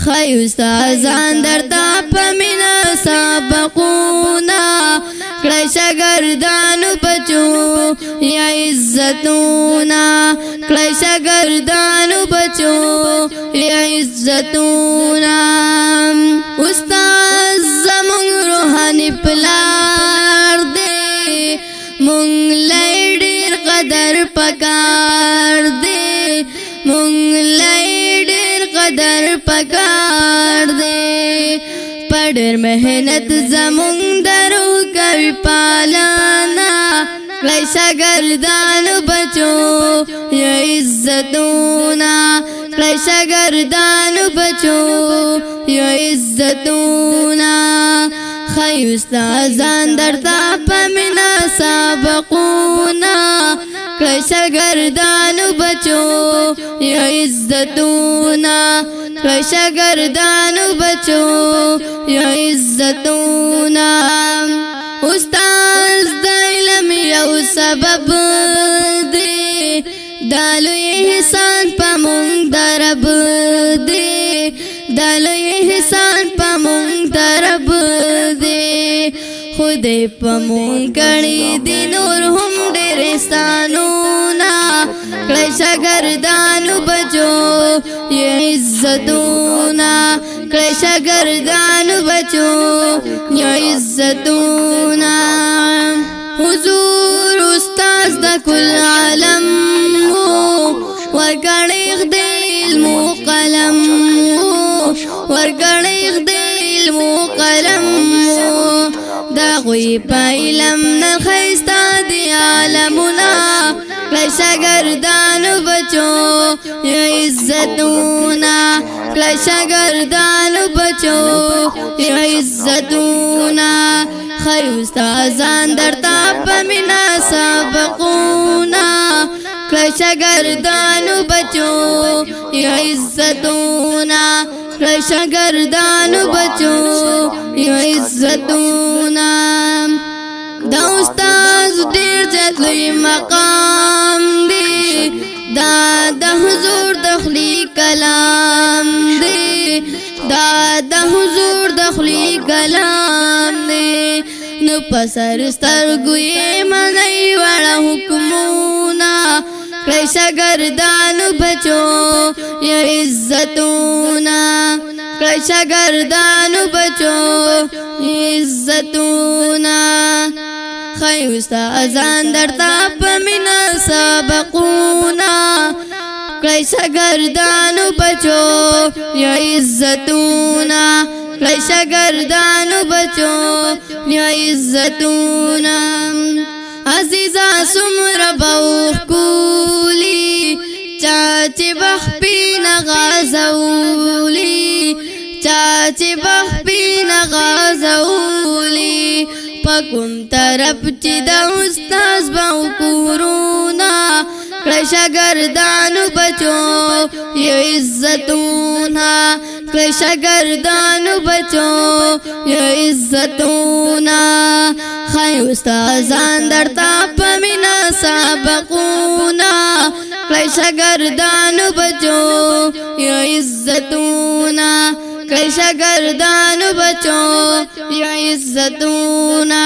خی استادان درتا پمینا سبقونا کړه شاګردانو بچو یا عزتونا کړه شاګردانو بچو یا عزتونا استاد زمون روحاني پلار دے مونږ لای ډېر قدر پکار دے مونږ لای ډېر قدر پکار دے پډر مهنت زمون درو کوي پالانا کړه شاګردانو بچو یا عزتونا کړه شاګردانو بچو یا عزتونا خی استادان درتا پمینا سبقونا کړه شاګردانو بچو یا عزتونا کړه شاګردانو بچو یا عزتونا استاد د علم یو سبب دی دالو احسان پمون درب دی دالو احسان پمون درب دی خود پمون کړي دی نور هم ډېر ستانونا کړه شاګردانو بچو یا عزتونا کړه شاګردانو بچو یا عزتونا حضور استاد د کل عالم ورګړې د علم قلم ورګړې د علم قلم دا غوي پایلم نه خيستا دی عالمنا کړه شاګردانو بچو یا عزتونا کړه شاګردانو بچو یا عزتونا خی استادان درتا پمینا سبقونا کړه شاګردانو بچو یا عزتونا کړه شاګردانو بچو یا عزتونا دا استاد ډېر جلوی مقام دی دا د حضور دخلی کلام دی دا د حضور دخلی کلام دی نو پسر سترګو یې منی وړه حکمونا کړه شاګردانو بچو یا عزتونا کړه شاګردانو بچو عزتونا خی استادان درتا پمینا سبقونا کړه شاګردانو بچو یا عزتونا کړه شاګردانو بچو یا عزتونا عزیزا سمر بوخ کولی چاچی بخپی نغازولی چاچی بخپی نغازولی پکم طرف چی دا استاز باو کورونا کړه شاګردانو بچو یا عزتونا کړه شاګردانو بچو یا عزتونا خی استادان درتا پمینا سبقونا کړه شاګردانو بچو یا عزتونا کړه شاګردانو بچو یا عزتونا